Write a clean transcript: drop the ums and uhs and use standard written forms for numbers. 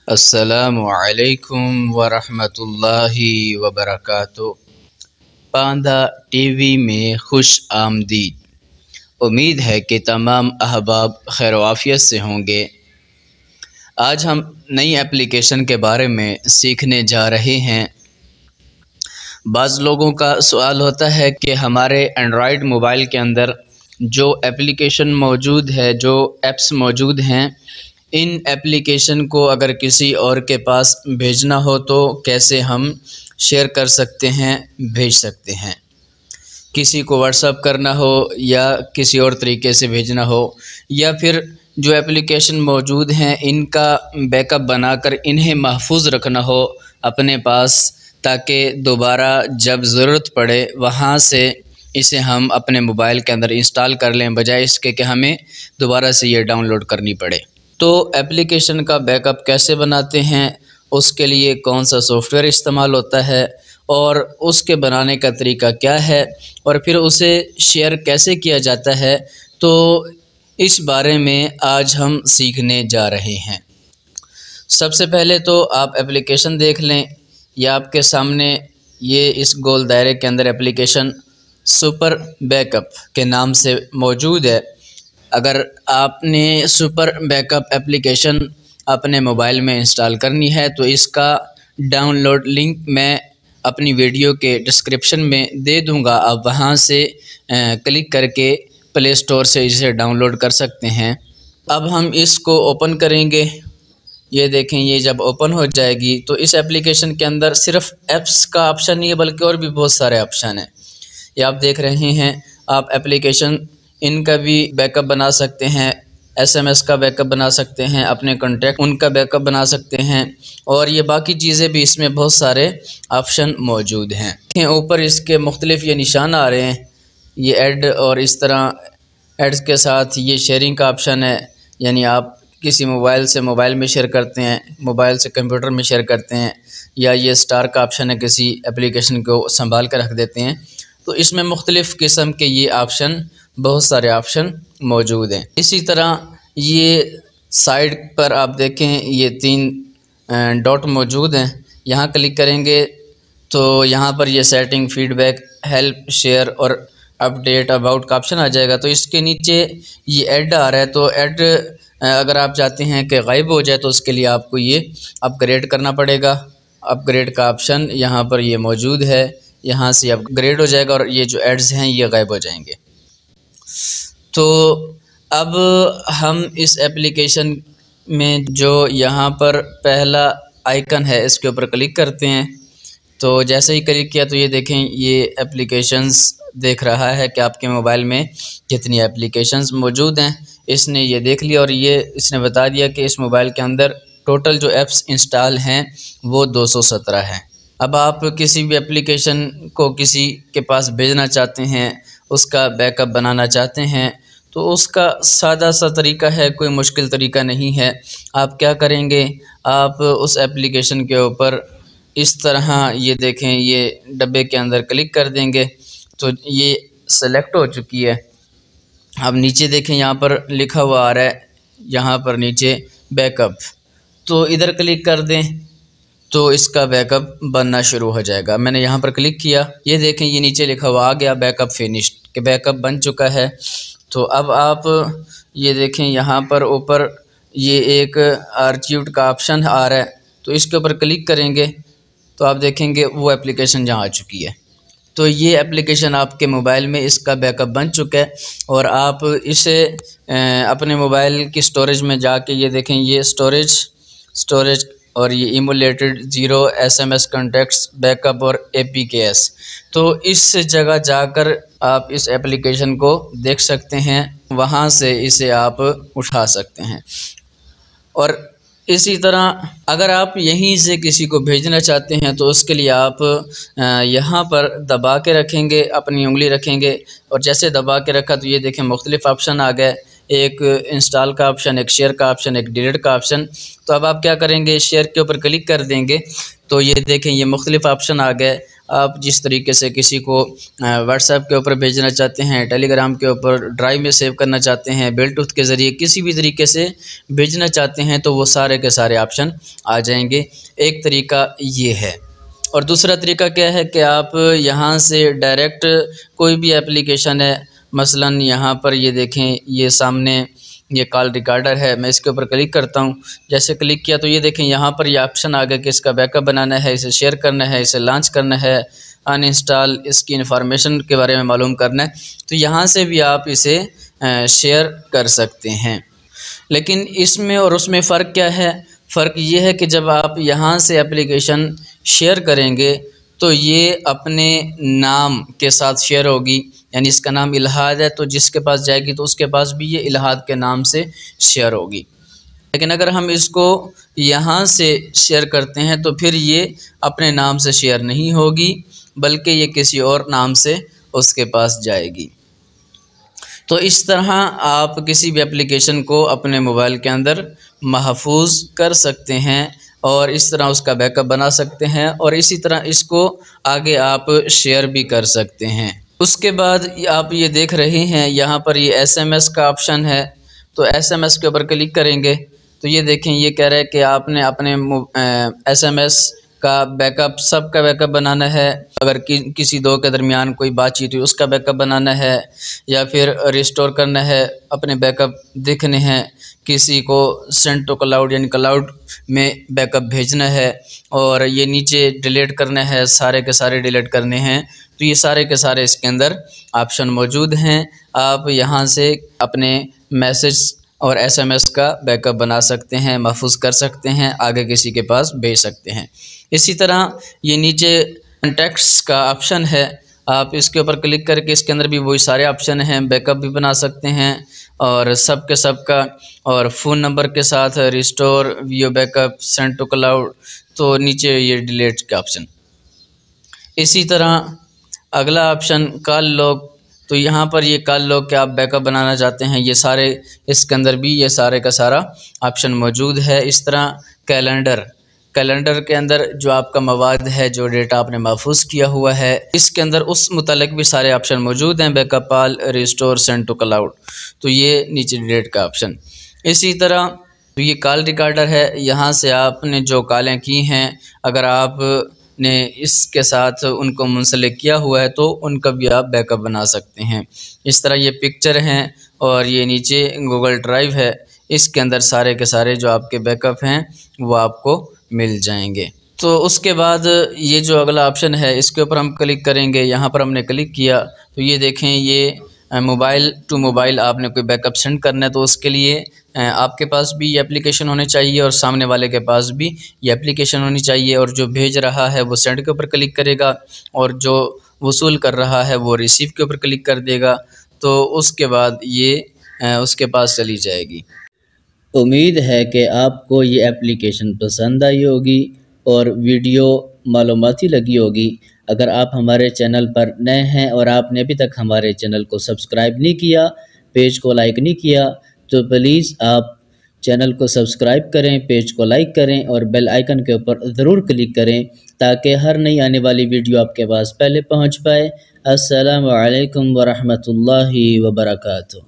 अस्सलामु अलैकुम वरहमतुल्लाहि वबरकातुहू। पांदा टीवी में खुश आमदीद। उम्मीद है कि तमाम अहबाब खैर वाफियत से होंगे। आज हम नई एप्लीकेशन के बारे में सीखने जा रहे हैं। बाज़ लोगों का सवाल होता है कि हमारे एंड्रॉयड मोबाइल के अंदर जो एप्लीकेशन मौजूद है, जो ऐप्स मौजूद हैं, इन एप्लीकेशन को अगर किसी और के पास भेजना हो तो कैसे हम शेयर कर सकते हैं, भेज सकते हैं। किसी को व्हाट्सअप करना हो या किसी और तरीके से भेजना हो, या फिर जो एप्लीकेशन मौजूद हैं इनका बैकअप बनाकर इन्हें महफूज रखना हो अपने पास, ताकि दोबारा जब ज़रूरत पड़े वहाँ से इसे हम अपने मोबाइल के अंदर इंस्टॉल कर लें, बजाय इसके कि हमें दोबारा से ये डाउनलोड करनी पड़े। तो एप्लीकेशन का बैकअप कैसे बनाते हैं, उसके लिए कौन सा सॉफ्टवेयर इस्तेमाल होता है और उसके बनाने का तरीका क्या है, और फिर उसे शेयर कैसे किया जाता है, तो इस बारे में आज हम सीखने जा रहे हैं। सबसे पहले तो आप एप्लीकेशन देख लें। यह आपके सामने ये इस गोल दायरे के अंदर एप्लीकेशन सुपर बैकअप के नाम से मौजूद है। अगर आपने सुपर बैकअप एप्लीकेशन अपने मोबाइल में इंस्टॉल करनी है तो इसका डाउनलोड लिंक मैं अपनी वीडियो के डिस्क्रिप्शन में दे दूंगा। आप वहां से क्लिक करके प्ले स्टोर से इसे डाउनलोड कर सकते हैं। अब हम इसको ओपन करेंगे। ये देखें, ये जब ओपन हो जाएगी तो इस एप्लीकेशन के अंदर सिर्फ ऐप्स का ऑप्शन नहीं है बल्कि और भी बहुत सारे ऑप्शन हैं। ये आप देख रहे हैं। आप एप्लीकेशन इनका भी बैकअप बना सकते हैं, SMS का बैकअप बना सकते हैं, अपने कॉन्टैक्ट उनका बैकअप बना सकते हैं, और ये बाकी चीज़ें भी इसमें बहुत सारे ऑप्शन मौजूद हैं। ऊपर इसके मुख्तलिफ ये निशान आ रहे हैं, ये ऐड, और इस तरह ऐड्स के साथ ये शेयरिंग का ऑप्शन है, यानी आप किसी मोबाइल से मोबाइल में शेयर करते हैं, मोबाइल से कंप्यूटर में शेयर करते हैं, या ये स्टार का ऑप्शन है, किसी एप्लीकेशन को संभाल कर रख देते हैं। तो इसमें मुख्तलिफ़ किस्म के ये ऑप्शन, बहुत सारे ऑप्शन मौजूद हैं। इसी तरह ये साइड पर आप देखें, ये 3 डॉट मौजूद हैं। यहाँ क्लिक करेंगे तो यहाँ पर ये सेटिंग, फीडबैक, हेल्प, शेयर और अपडेट, अबाउट का ऑप्शन आ जाएगा। तो इसके नीचे ये ऐड आ रहा है, तो ऐड अगर आप चाहते हैं कि गायब हो जाए तो उसके लिए आपको ये अपग्रेड करना पड़ेगा। अपग्रेड का ऑप्शन यहाँ पर ये मौजूद है, यहाँ से अपग्रेड हो जाएगा और ये जो एड्स हैं ये गायब हो जाएंगे। तो अब हम इस एप्लीकेशन में जो यहाँ पर पहला आइकन है इसके ऊपर क्लिक करते हैं। तो जैसे ही क्लिक किया तो ये देखें, ये एप्लीकेशंस देख रहा है कि आपके मोबाइल में कितनी एप्लीकेशंस मौजूद हैं। इसने ये देख लिया और ये इसने बता दिया कि इस मोबाइल के अंदर टोटल जो ऐप्स इंस्टॉल हैं वो 217 हैं। अब आप किसी भी एप्लीकेशन को किसी के पास भेजना चाहते हैं, उसका बैकअप बनाना चाहते हैं, तो उसका सादा सा तरीका है, कोई मुश्किल तरीका नहीं है। आप क्या करेंगे, आप उस एप्लीकेशन के ऊपर इस तरह ये देखें, ये डब्बे के अंदर क्लिक कर देंगे तो ये सेलेक्ट हो चुकी है। अब नीचे देखें, यहाँ पर लिखा हुआ आ रहा है, यहाँ पर नीचे बैकअप, तो इधर क्लिक कर दें तो इसका बैकअप बनना शुरू हो जाएगा। मैंने यहाँ पर क्लिक किया, ये देखें, ये नीचे लिखा हुआ आ गया बैकअप फिनिश्ड, कि बैकअप बन चुका है। तो अब आप ये देखें, यहाँ पर ऊपर ये एक आर्चीव्ड का ऑप्शन आ रहा है, तो इसके ऊपर क्लिक करेंगे तो आप देखेंगे वो एप्लीकेशन जहाँ आ चुकी है। तो ये एप्लीकेशन आपके मोबाइल में इसका बैकअप बन चुका है, और आप इसे अपने मोबाइल की स्टोरेज में जाके ये देखें, ये स्टोरेज और ये इमुलेटेड 0 SMS कॉन्टैक्ट्स बैकअप और APKs, तो इस जगह जाकर आप इस एप्लीकेशन को देख सकते हैं, वहाँ से इसे आप उठा सकते हैं। और इसी तरह अगर आप यहीं से किसी को भेजना चाहते हैं तो उसके लिए आप यहाँ पर दबा के रखेंगे, अपनी उंगली रखेंगे, और जैसे दबा के रखा तो ये देखें मुख्तलिफ ऑप्शन आ गए, एक इंस्टॉल का ऑप्शन, एक शेयर का ऑप्शन, एक डिलीट का ऑप्शन। तो अब आप क्या करेंगे, शेयर के ऊपर क्लिक कर देंगे तो ये देखें, ये मुख्तलिफ ऑप्शन आ गए। आप जिस तरीके से किसी को व्हाट्सएप के ऊपर भेजना चाहते हैं, टेलीग्राम के ऊपर ड्राइव में सेव करना चाहते हैं, ब्लूटूथ के ज़रिए किसी भी तरीके से भेजना चाहते हैं, तो वो सारे के सारे ऑप्शन आ जाएंगे। एक तरीका ये है। और दूसरा तरीका क्या है कि आप यहाँ से डायरेक्ट कोई भी एप्लीकेशन है, मसलन यहाँ पर ये देखें, ये सामने ये कॉल रिकॉर्डर है, मैं इसके ऊपर क्लिक करता हूँ। जैसे क्लिक किया तो ये देखें यहाँ पर ये ऑप्शन आ गया कि इसका बैकअप बनाना है, इसे शेयर करना है, इसे लॉन्च करना है, अनइंस्टॉल, इसकी इन्फॉर्मेशन के बारे में मालूम करना है। तो यहाँ से भी आप इसे शेयर कर सकते हैं। लेकिन इसमें और उसमें फ़र्क क्या है? फ़र्क ये है कि जब आप यहाँ से एप्लीकेशन शेयर करेंगे तो ये अपने नाम के साथ शेयर होगी, यानी इसका नाम इल्हाद है तो जिसके पास जाएगी तो उसके पास भी ये इल्हाद के नाम से शेयर होगी। लेकिन अगर हम इसको यहाँ से शेयर करते हैं तो फिर ये अपने नाम से शेयर नहीं होगी, बल्कि ये किसी और नाम से उसके पास जाएगी। तो इस तरह आप किसी भी एप्लीकेशन को अपने मोबाइल के अंदर महफूज कर सकते हैं और इस तरह उसका बैकअप बना सकते हैं और इसी तरह इसको आगे आप शेयर भी कर सकते हैं। उसके बाद आप ये देख रहे हैं यहाँ पर ये SMS का ऑप्शन है, तो SMS के ऊपर क्लिक करेंगे तो ये देखें, ये कह रहा है कि आपने अपने SMS का बैकअप, सबका बैकअप बनाना है। अगर किसी दो के दरमियान कोई बातचीत हुई उसका बैकअप बनाना है, या फिर रिस्टोर करना है, अपने बैकअप देखने हैं, किसी को सेंड टू क्लाउड यानी क्लाउड में बैकअप भेजना है, और ये नीचे डिलीट करना है, सारे के सारे डिलीट करने हैं। तो ये सारे के सारे इसके अंदर ऑप्शन मौजूद हैं। आप यहाँ से अपने मैसेज और SMS का बैकअप बना सकते हैं, महफूज कर सकते हैं, आगे किसी के पास भेज सकते हैं। इसी तरह ये नीचे कॉन्टैक्ट्स का ऑप्शन है, आप इसके ऊपर क्लिक करके इसके अंदर भी वही सारे ऑप्शन हैं, बैकअप भी बना सकते हैं और सब के सब का, और फ़ोन नंबर के साथ restore, video backup, send to cloud, तो नीचे ये डिलीट का ऑप्शन। इसी तरह अगला ऑप्शन कॉल लॉग, तो यहाँ पर ये कॉल लॉग के आप बैकअप बनाना चाहते हैं, ये सारे इसके अंदर भी ये सारे का सारा ऑप्शन मौजूद है। इस तरह कैलेंडर के अंदर जो आपका मवाद है, जो डेटा आपने महफूज किया हुआ है, इसके अंदर उस मुतालिक भी सारे ऑप्शन मौजूद हैं, backup, all, restore, send to cloud, तो ये नीचे डिलीट का ऑप्शन। इसी तरह तो ये कॉल रिकॉर्डर है, यहाँ से आपने जो कॉलें की हैं, अगर आपने इसके साथ उनको मुंसलिक किया हुआ है तो उनका भी आप बैकअप बना सकते हैं। इस तरह ये पिक्चर हैं और ये नीचे गूगल ड्राइव है, इसके अंदर सारे के सारे जो आपके बैकअप हैं वो आपको मिल जाएंगे। तो उसके बाद ये जो अगला ऑप्शन है इसके ऊपर हम क्लिक करेंगे। यहाँ पर हमने क्लिक किया तो ये देखें, ये मोबाइल टू मोबाइल आपने कोई बैकअप सेंड करना है तो उसके लिए आपके पास भी ये एप्लीकेशन होनी चाहिए और सामने वाले के पास भी ये एप्लीकेशन होनी चाहिए, और जो भेज रहा है वो सेंड के ऊपर क्लिक करेगा और जो वसूल कर रहा है वो रिसीव के ऊपर क्लिक कर देगा, तो उसके बाद ये उसके पास चली जाएगी। उम्मीद है कि आपको ये एप्लीकेशन पसंद आई होगी और वीडियो मालूमाती लगी होगी। अगर आप हमारे चैनल पर नए हैं और आपने अभी तक हमारे चैनल को सब्सक्राइब नहीं किया, पेज को लाइक नहीं किया, तो प्लीज़ आप चैनल को सब्सक्राइब करें, पेज को लाइक करें और बेल आइकन के ऊपर ज़रूर क्लिक करें ताकि हर नई आने वाली वीडियो आपके पास पहले पहुंच पाए। अस्सलामु अलैकुम व रहमतुल्लाहि व बरकातुहू।